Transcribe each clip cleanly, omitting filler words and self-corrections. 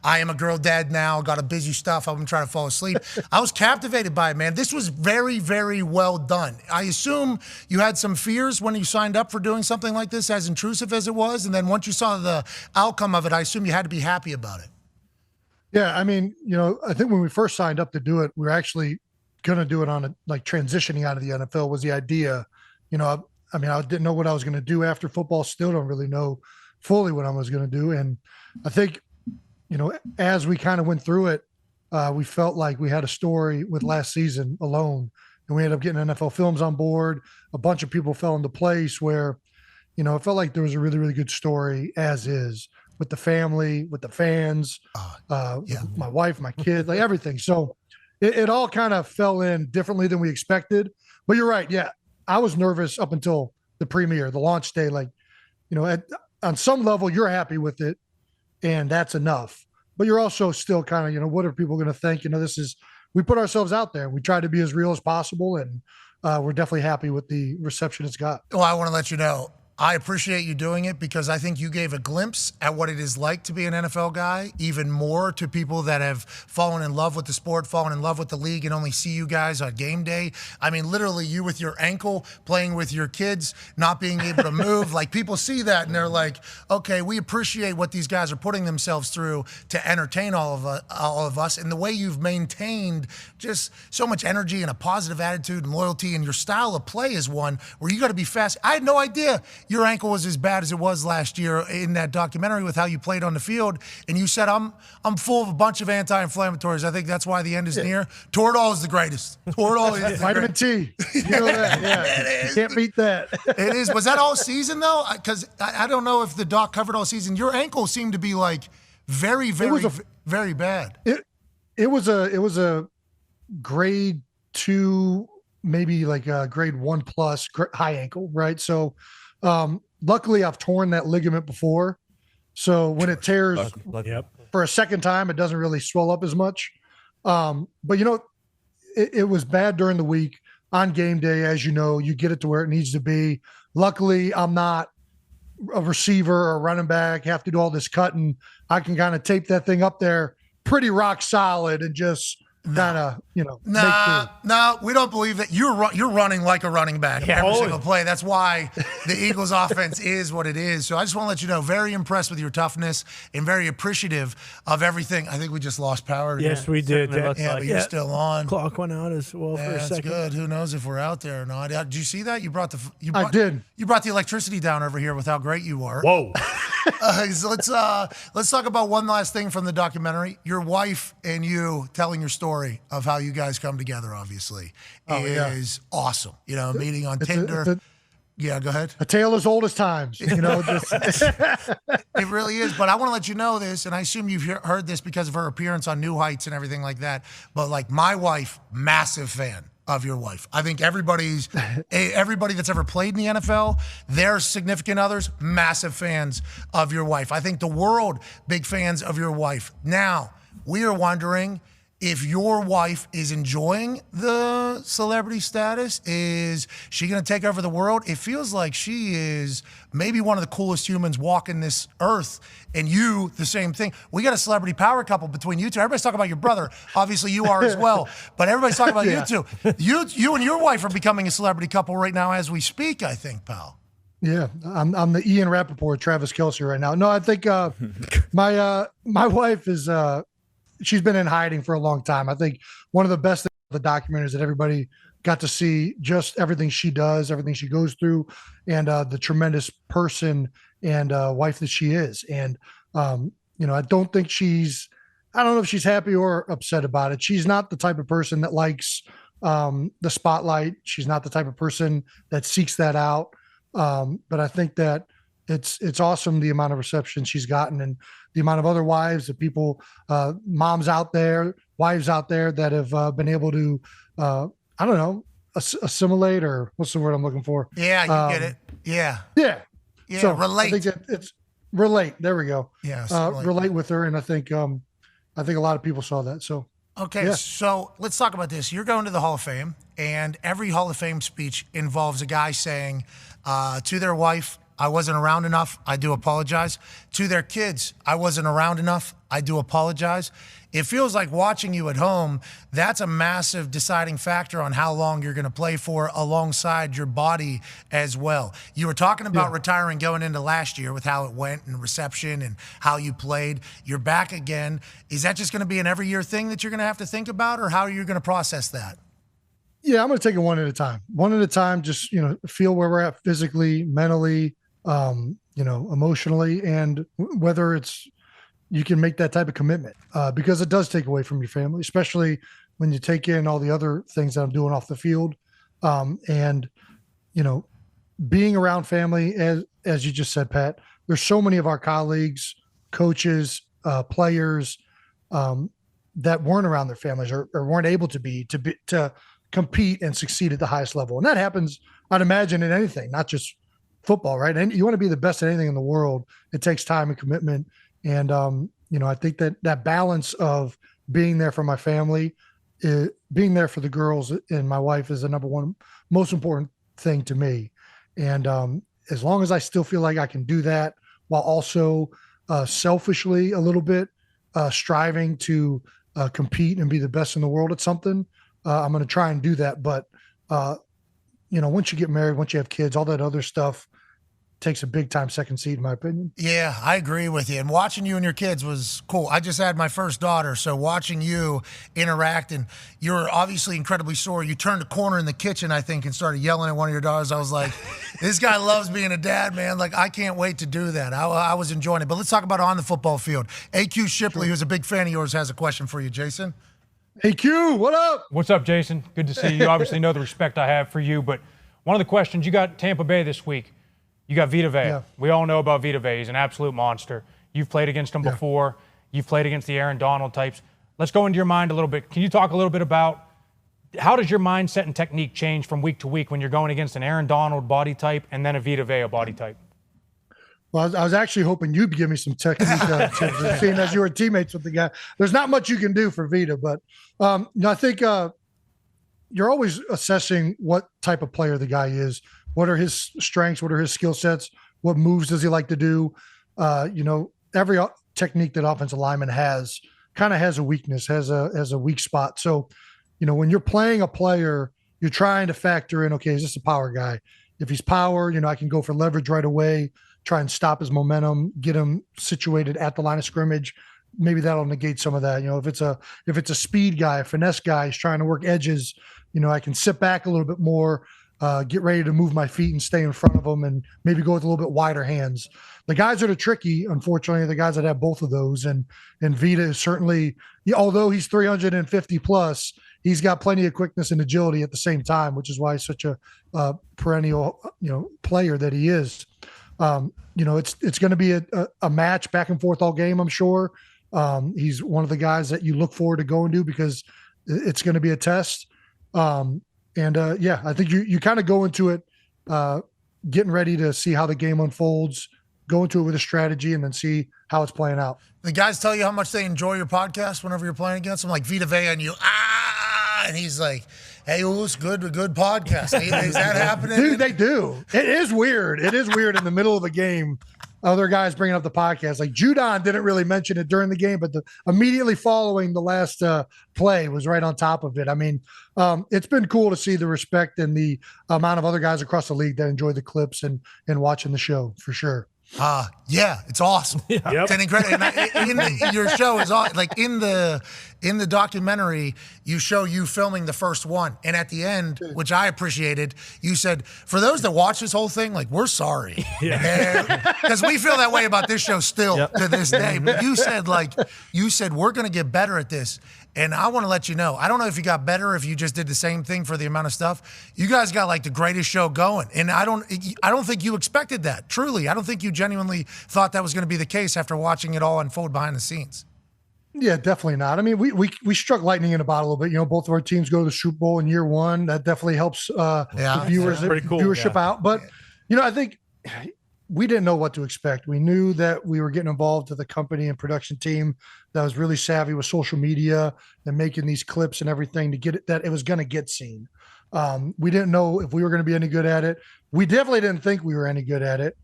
I am a girl dad now, got a busy stuff, I'm trying to fall asleep. I was captivated by it, man. This was very, very well done. I assume you had some fears when you signed up for doing something like this, as intrusive as it was, and then once you saw the outcome of it, I assume you had to be happy about it. Yeah, I mean, I think when we first signed up to do it, we were actually going to do it on transitioning out of the NFL was the idea. I didn't know what I was going to do after football. Still don't really know fully what I was going to do. And I think, as we kind of went through it, we felt like we had a story with last season alone. And we ended up getting NFL Films on board. A bunch of people fell into place where, it felt like there was a really, really good story as is with the family, with the fans, with my wife, my kid, like everything. So it all kind of fell in differently than we expected. But you're right. Yeah. I was nervous up until the premiere, the launch day. On some level, you're happy with it, and that's enough. But you're also still kind of, what are people going to think? We put ourselves out there. We try to be as real as possible, and we're definitely happy with the reception it's got. Well, I want to let you know, I appreciate you doing it because I think you gave a glimpse at what it is like to be an NFL guy, even more to people that have fallen in love with the sport, fallen in love with the league, and only see you guys on game day. I mean, literally you with your ankle, playing with your kids, not being able to move. Like, people see that and they're like, okay, we appreciate what these guys are putting themselves through to entertain all of us. And the way you've maintained just so much energy and a positive attitude and loyalty, and your style of play is one where you got to be fast. I had no idea your ankle was as bad as it was last year in that documentary with how you played on the field. And you said, I'm full of a bunch of anti-inflammatories. I think that's why the end is near. Toradol is the greatest. Toradol is Vitamin T. You know that. Yeah. You can't beat that. It is. Was that all season, though? Because I don't know if the doc covered all season. Your ankle seemed to be like very, very, very bad. It was a grade 2, maybe like a grade 1+ high ankle, right? So luckily I've torn that ligament before. So when it tears for a second time, it doesn't really swell up as much. But it was bad during the week. On game day, as you know, you get it to where it needs to be. Luckily, I'm not a receiver or a running back, have to do all this cutting. I can kind of tape that thing up there pretty rock solid and just kind of, No, we don't believe that. You're running like a running back every single play. That's why the Eagles offense is what it is. So I just want to let you know, very impressed with your toughness and very appreciative of everything. I think we just lost power again. Yes, we did. But you're still on. Clock went out as well for a second. That's good. Who knows if we're out there or not? Did you see that? I did. You brought the electricity down over here with how great you are. Whoa. So let's talk about one last thing from the documentary. Your wife and you telling your story of how you guys come together, obviously, is awesome. Meeting on Tinder. Yeah, go ahead. A tale as old as times. It really is. But I want to let you know this, and I assume you've heard this because of her appearance on New Heights and everything like that. But like my wife, massive fan of your wife. I think everybody that's ever played in the NFL, their significant others, massive fans of your wife. I think the world, big fans of your wife. Now, we are wondering if your wife is enjoying the celebrity status. Is she going to take over the world? It feels like she is maybe one of the coolest humans walking this earth, and you, the same thing. We got a celebrity power couple between you two. Everybody's talking about your brother. Obviously, you are as well, but everybody's talking about you two. You and your wife are becoming a celebrity couple right now as we speak, I think, pal. Yeah, I'm the Ian Rappaport, Travis Kelce right now. No, I think my wife is she's been in hiding for a long time. I think one of the best things of the documentary is that everybody got to see just everything she does, everything she goes through, and the tremendous person and wife that she is. And, I don't think I don't know if she's happy or upset about it. She's not the type of person that likes the spotlight. She's not the type of person that seeks that out. But I think that it's awesome, the amount of reception she's gotten and the amount of other wives, the people, moms out there, wives out there that have been able to, assimilate, or what's the word I'm looking for? Yeah, you get it. Yeah. Yeah. So relate. I think it's relate. There we go. Yeah. Relate with her. And I think a lot of people saw that. So. Okay, So let's talk about this. You're going to the Hall of Fame, and every Hall of Fame speech involves a guy saying to their wife, I wasn't around enough. I do apologize. To their kids, I wasn't around enough. I do apologize. It feels like watching you at home, that's a massive deciding factor on how long you're going to play for alongside your body as well. You were talking about retiring going into last year with how it went and reception and how you played. You're back again. Is that just going to be an every year thing that you're going to have to think about, or how are you going to process that? Yeah, I'm going to take it one at a time. One at a time, just, feel where we're at physically, mentally, emotionally, and whether you can make that type of commitment because it does take away from your family, especially when you take in all the other things that I'm doing off the field. Being around family, as you just said, Pat, there's so many of our colleagues, coaches, players that weren't around their families or weren't able to compete and succeed at the highest level. And that happens, I'd imagine, in anything, not just football, right? And you want to be the best at anything in the world. It takes time and commitment. And, I think that balance of being there for my family, being there for the girls and my wife is the number one most important thing to me. And as long as I still feel like I can do that while also selfishly a little bit striving to compete and be the best in the world at something, I'm going to try and do that. But, once you get married, once you have kids, all that other stuff takes a big time second seat, in my opinion. Yeah, I agree with you. And watching you and your kids was cool. I just had my first daughter, so watching you interact, and you were obviously incredibly sore. You turned a corner in the kitchen, I think, and started yelling at one of your daughters. I was like, this guy loves being a dad, man. Like, I can't wait to do that. I was enjoying it. But let's talk about on the football field. AQ Shipley, who's a big fan of yours, has a question for you, Jason. Hey, Q, what up? What's up, Jason? Good to see you. You obviously know the respect I have for you, but one of the questions, you got Tampa Bay this week. You got Vita Vea. Yeah. We all know about Vita Vea. He's an absolute monster. You've played against him before. You've played against the Aaron Donald types. Let's go into your mind a little bit. Can you talk a little bit about how does your mindset and technique change from week to week when you're going against an Aaron Donald body type and then a Vita Vea body type? Well, I was actually hoping you'd give me some technique tips, seeing as you were teammates with the guy. There's not much you can do for Vita, but I think you're always assessing what type of player the guy is. What are his strengths? What are his skill sets? What moves does he like to do? Every technique that offensive lineman has kind of has a weakness, has a weak spot. So, when you're playing a player, you're trying to factor in, okay, is this a power guy? If he's power, I can go for leverage right away, try and stop his momentum, get him situated at the line of scrimmage. Maybe that'll negate some of that. If it's a speed guy, a finesse guy, he's trying to work edges, I can sit back a little bit more, get ready to move my feet and stay in front of them and maybe go with a little bit wider hands. The guys that are tricky, unfortunately, are the guys that have both of those. And Vita is certainly, although he's 350 plus, he's got plenty of quickness and agility at the same time, which is why he's such a perennial, player that he is. It's going to be a match back and forth all game, I'm sure. He's one of the guys that you look forward to going to because it's going to be a test. I think you kind of go into it getting ready to see how the game unfolds, go into it with a strategy, and then see how it's playing out. The guys tell you how much they enjoy your podcast whenever you're playing against them, like Vita Vea, and you, and he's like, hey, it's good podcast. Is that happening? Dude, they do. It is weird. It is weird in the middle of a game. Other guys bringing up the podcast. Like Judon didn't really mention it during the game, but immediately following the last play was right on top of it. I mean, it's been cool to see the respect and the amount of other guys across the league that enjoy the clips and watching the show for sure. Yeah, it's awesome. Yep. It's an incredible. Your show is like in the documentary. You show you filming the first one, and at the end, which I appreciated, you said, "For those that watch this whole thing, like we're sorry, because we feel that way about this show still to this day." But you said we're going to get better at this. And I want to let you know, I don't know if you got better, if you just did the same thing for the amount of stuff. You guys got like the greatest show going. And I don't think you expected that. Truly. I don't think you genuinely thought that was going to be the case after watching it all unfold behind the scenes. Yeah, definitely not. I mean, we struck lightning in a bottle a little bit. Both of our teams go to the Super Bowl in year one. That definitely helps the viewership out. But, I think we didn't know what to expect. We knew that we were getting involved with a company and production team that was really savvy with social media and making these clips and everything to get it, that it was going to get seen. We didn't know if we were going to be any good at it. We definitely didn't think we were any good at it.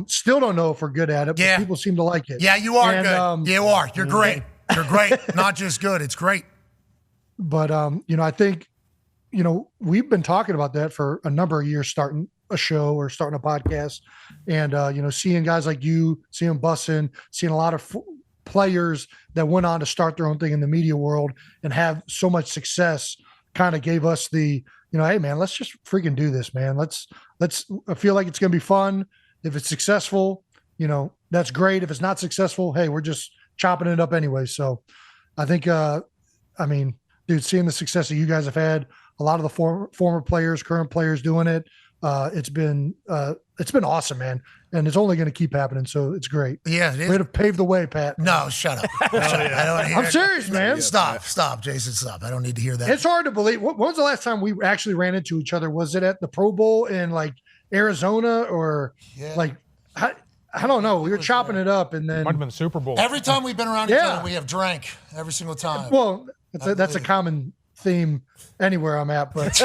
Still don't know if we're good at it, but people seem to like it. Yeah, you are good. You are. You're great. You're great. Not just good. It's great. But, I think, we've been talking about that for a number of years, starting a show or starting a podcast, and, seeing guys like you, seeing Bussin, seeing a lot of players that went on to start their own thing in the media world and have so much success kind of gave us the, hey man, let's just freaking do this, man. I feel like it's going to be fun. If it's successful, that's great. If it's not successful, hey, we're just chopping it up anyway. So I think, dude, seeing the success that you guys have had, a lot of the former players, current players doing it, it's been awesome, man. And it's only going to keep happening. So it's great. Yeah. It is. Way to pave the way, Pat. No, shut up. I'm serious, man. Stop, Jason, stop. I don't need to hear that. It's hard to believe. When was the last time we actually ran into each other? Was it at the Pro Bowl in like Arizona or I don't know. We were chopping it up and then. Might have been the Super Bowl. Every time we've been around each other, we have drank every single time. Well, that's a common theme anywhere I'm at, but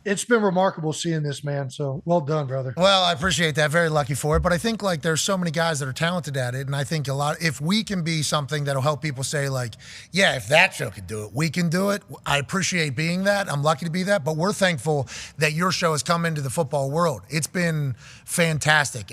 it's been remarkable seeing this, man. So well done, brother. Well, I appreciate that. Very lucky for it. But I think like there's so many guys that are talented at it. And I think if we can be something that'll help people say like, yeah, if that show could do it, we can do it. I appreciate being that. I'm lucky to be that. But we're thankful that your show has come into the football world. It's been fantastic.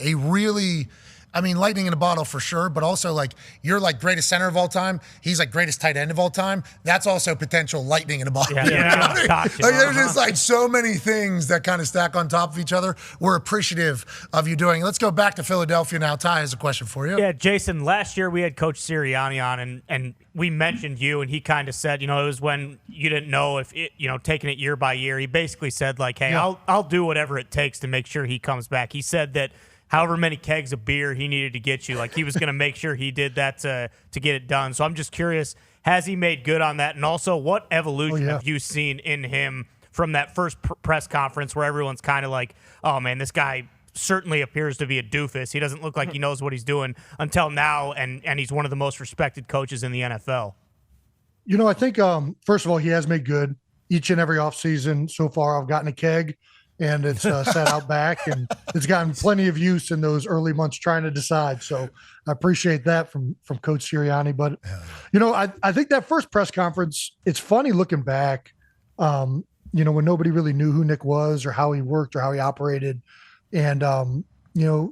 Lightning in a bottle for sure, but also like you're like greatest center of all time. He's like greatest tight end of all time. That's also potential lightning in a bottle. Yeah. Gotcha. Like, there's just like so many things that kind of stack on top of each other. We're appreciative of you doing it. Let's go back to Philadelphia now. Ty has a question for you. Yeah, Jason, last year we had Coach Sirianni on and we mentioned you and he kind of said, it was when you didn't know if it, taking it year by year. He basically said like, hey, I'll do whatever it takes to make sure he comes back. He said that however many kegs of beer he needed to get you, like he was going to make sure he did that to get it done. So I'm just curious, has he made good on that? And also, what evolution have you seen in him from that first press conference where everyone's kind of like, oh, man, this guy certainly appears to be a doofus. He doesn't look like he knows what he's doing until now, and he's one of the most respected coaches in the NFL. I think, first of all, he has made good. Each and every offseason so far, I've gotten a keg. And it's sat out back, and it's gotten plenty of use in those early months trying to decide. So I appreciate that from Coach Sirianni. But, I think that first press conference, it's funny looking back, when nobody really knew who Nick was or how he worked or how he operated and,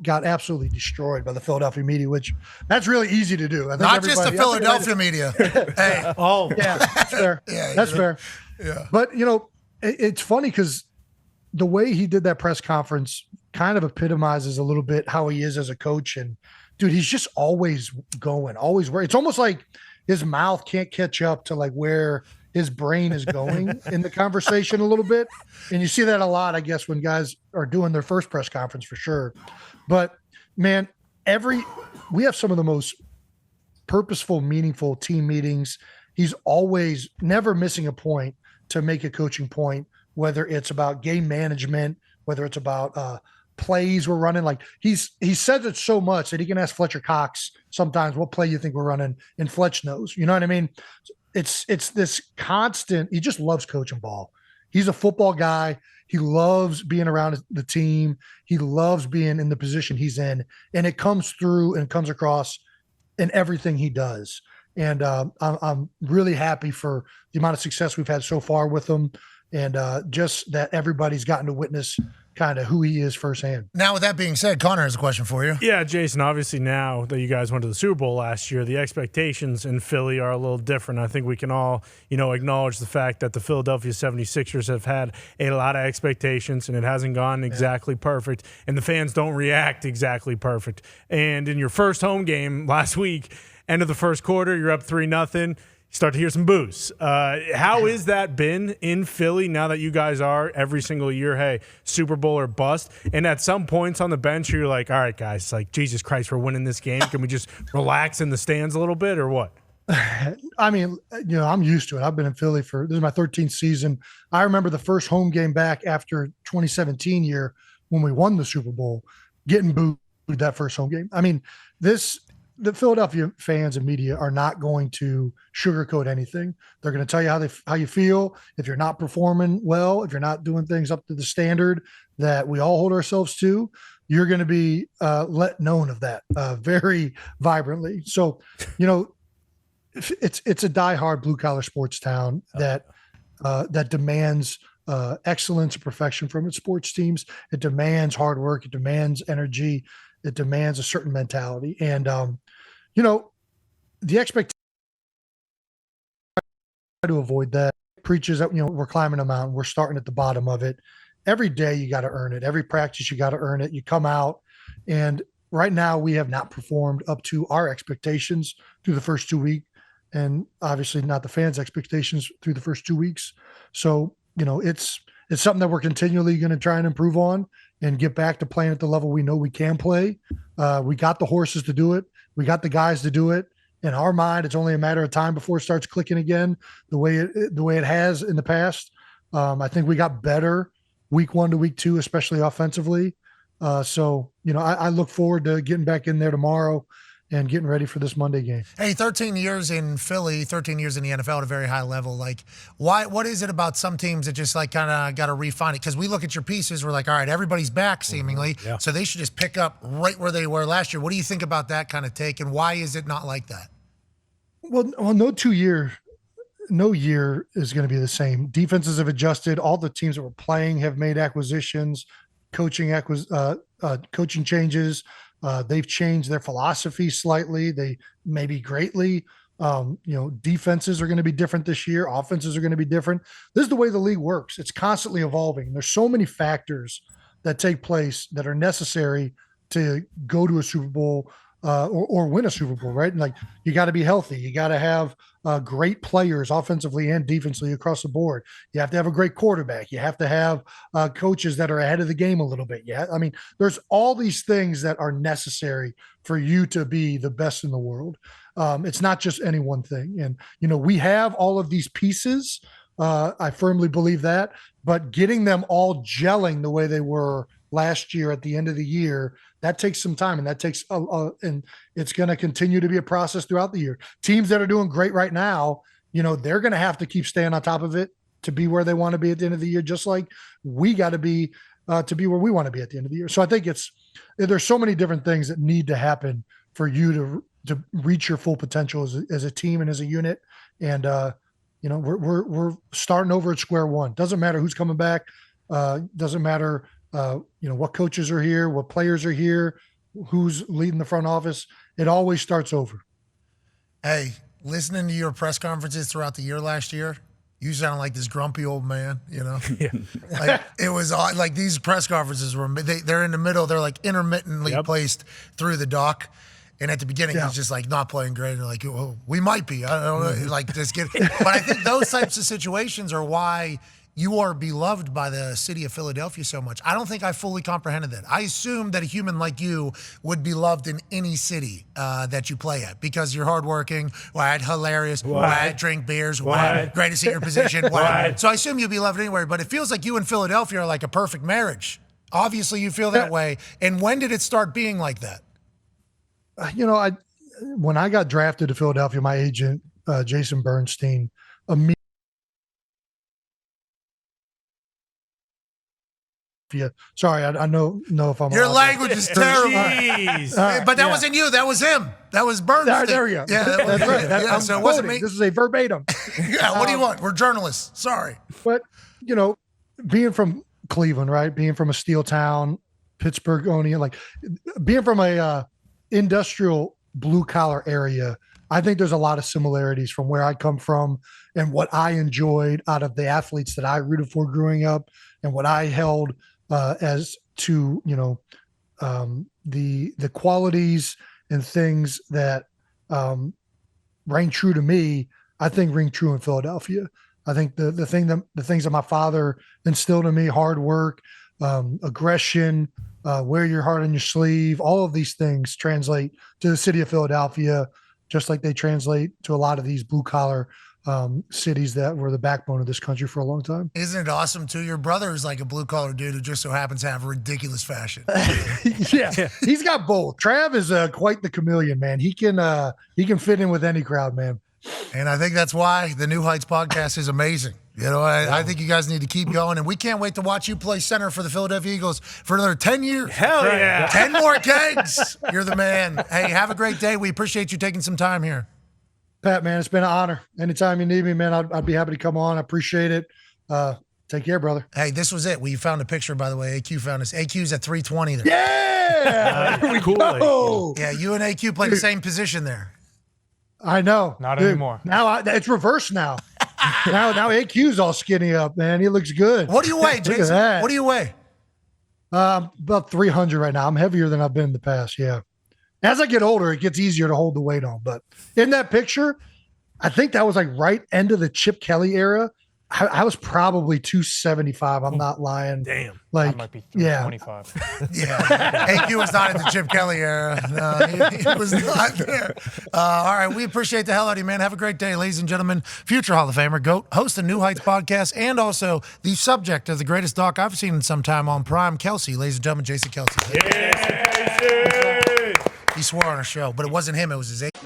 got absolutely destroyed by the Philadelphia media, which that's really easy to do. I think not just the Philadelphia media. Hey. Oh, yeah, that's fair. That's fair. Yeah. But, it's funny because the way he did that press conference kind of epitomizes a little bit how he is as a coach. And dude, he's just always going, always where it's almost like his mouth can't catch up to like where his brain is going in the conversation a little bit. And you see that a lot, I guess, when guys are doing their first press conference for sure. But man, we have some of the most purposeful, meaningful team meetings. He's always never missing a point to make a coaching point, whether it's about game management, whether it's about plays we're running. Like he says it so much that he can ask Fletcher Cox sometimes what play you think we're running, and Fletch knows. You know what I mean? It's this constant. He just loves coaching ball. He's a football guy. He loves being around the team. He loves being in the position he's in, and it comes through and comes across in everything he does. And I'm really happy for the amount of success we've had so far with him. And just that everybody's gotten to witness kind of who he is firsthand. Now, with that being said, Connor has a question for you. Yeah, Jason, obviously now that you guys went to the Super Bowl last year, the expectations in Philly are a little different. I think we can all, acknowledge the fact that the Philadelphia 76ers have had a lot of expectations, and it hasn't gone exactly perfect, and the fans don't react exactly perfect. And in your first home game last week, end of the first quarter, you're up 3-0. Start to hear some boos. How has that been in Philly now that you guys are every single year, hey, Super Bowl or bust? And at some points on the bench, you're like, all right, guys, like, Jesus Christ, we're winning this game. Can we just relax in the stands a little bit or what? I mean, I'm used to it. I've been in Philly this is my 13th season. I remember the first home game back after 2017 year when we won the Super Bowl, getting booed that first home game. I mean, this the Philadelphia fans and media are not going to sugarcoat anything. They're going to tell you how you feel. If you're not performing well, if you're not doing things up to the standard that we all hold ourselves to, you're going to be let known of that very vibrantly. So, it's a diehard blue collar sports town that demands excellence and perfection from its sports teams. It demands hard work. It demands energy. It demands a certain mentality. And, the expectation to avoid that preaches that, we're climbing a mountain. We're starting at the bottom of it. Every day you got to earn it. Every practice you got to earn it. You come out, and right now we have not performed up to our expectations through the first 2 weeks, and obviously not the fans' expectations through the first 2 weeks. So, it's something that we're continually going to try and improve on and get back to playing at the level we know we can play. We got the horses to do it. We got the guys to do it. In our mind, it's only a matter of time before it starts clicking again, the way it has in the past. I think we got better week 1 to week 2, especially offensively. So, I look forward to getting back in there tomorrow and getting ready for this Monday game. Hey, 13 years in Philly, 13 years in the NFL at a very high level. Like, what is it about some teams that just like kind of got to refine it? Because we look at your pieces, we're like, all right, everybody's back seemingly, so they should just pick up right where they were last year. What do you think about that kind of take, and why is it not like that? Well, no year is going to be the same. Defenses have adjusted. All the teams that were playing have made acquisitions, coaching changes. They've changed their philosophy slightly. They maybe greatly. Defenses are going to be different this year. Offenses are going to be different. This is the way the league works. It's constantly evolving. There's so many factors that take place that are necessary to go to a Super Bowl or win a Super Bowl, right? And like, you got to be healthy. You got to have great players offensively and defensively across the board. You have to have a great quarterback. You have to have coaches that are ahead of the game a little bit. Yeah. I mean, there's all these things that are necessary for you to be the best in the world. It's not just any one thing. And, we have all of these pieces. I firmly believe that, but getting them all gelling the way they were last year at the end of the year, that takes some time, and that takes and it's going to continue to be a process throughout the year. Teams that are doing great right now, they're going to have to keep staying on top of it to be where they want to be at the end of the year, just like we got to be where we want to be at the end of the year. So I think there's so many different things that need to happen for you to reach your full potential as a team and as a unit. And we're starting over at square one. Doesn't matter who's coming back. Doesn't matter what coaches are here, what players are here, who's leading the front office. It always starts over. Hey, listening to your press conferences throughout the year last year, you sound like this grumpy old man, Yeah. Like, it was like these press conferences they're in the middle. They're like intermittently placed through the dock. And at the beginning, he's just like not playing great. And like, oh, we might be. I don't know. Like, just get. But I think those types of situations are why you are beloved by the city of Philadelphia so much. I don't think I fully comprehended that. I assumed that a human like you would be loved in any city that you play at because you're hardworking, hilarious, drink beers, great to see your position. So I assume you'd be loved anywhere. But it feels like you and Philadelphia are like a perfect marriage. Obviously, you feel that way. And when did it start being like that? When I got drafted to Philadelphia, my agent, Jason Bernstein, immediately. Sorry, I know if I'm. Your language is terrible. But that wasn't you. That was him. That was Bernstein. There we go. Yeah, that's right. So it wasn't me. This is a verbatim. Yeah. What do you want? We're journalists. Sorry. But being from Cleveland, right? Being from a steel town, Pittsburgh, like being from a industrial blue collar area, I think there's a lot of similarities from where I come from and what I enjoyed out of the athletes that I rooted for growing up and what I held as to, the qualities and things that rang true to me, I think ring true in Philadelphia. I think the things that my father instilled in me, hard work, aggression, wear your heart on your sleeve, all of these things translate to the city of Philadelphia, just like they translate to a lot of these blue collar cities that were the backbone of this country for a long time. Isn't it awesome too? Your brother is like a blue collar dude who just so happens to have ridiculous fashion. Yeah, he's got both. Trav is quite the chameleon, man. He can fit in with any crowd, man. And I think that's why the New Heights podcast is amazing. You know, I think you guys need to keep going, and we can't wait to watch you play center for the Philadelphia Eagles for another 10 years. Hell yeah. 10 more kegs. You're the man. Hey, have a great day. We appreciate you taking some time here. Pat, man, it's been an honor. Anytime you need me, man, I'd be happy to come on. I appreciate it. Take care, brother. Hey, this was it. We found a picture, by the way. AQ found us. AQ's at 320 there. Yeah! Here we go. Yeah, you and AQ play the same position there. I know. Not anymore. Now it's reversed now. now AQ's all skinny up, man. He looks good. What do you weigh, Look at Jason? that. What do you weigh? About 300 right now. I'm heavier than I've been in the past, yeah. As I get older, it gets easier to hold the weight on. But in that picture, I think that was like right end of the Chip Kelly era. I was probably 275. I'm not lying. Damn. Like, I might be yeah. 325. Yeah. AQ was not in the Chip Kelly era. No, he was not there. All right. We appreciate the hell out of you, man. Have a great day, ladies and gentlemen. Future Hall of Famer, GOAT, host the New Heights podcast, and also the subject of the greatest doc I've seen in some time on Prime, Kelce. Ladies and gentlemen, Jason Kelce. Yeah, Jason. He swore on our show, but it wasn't him. It was his agent.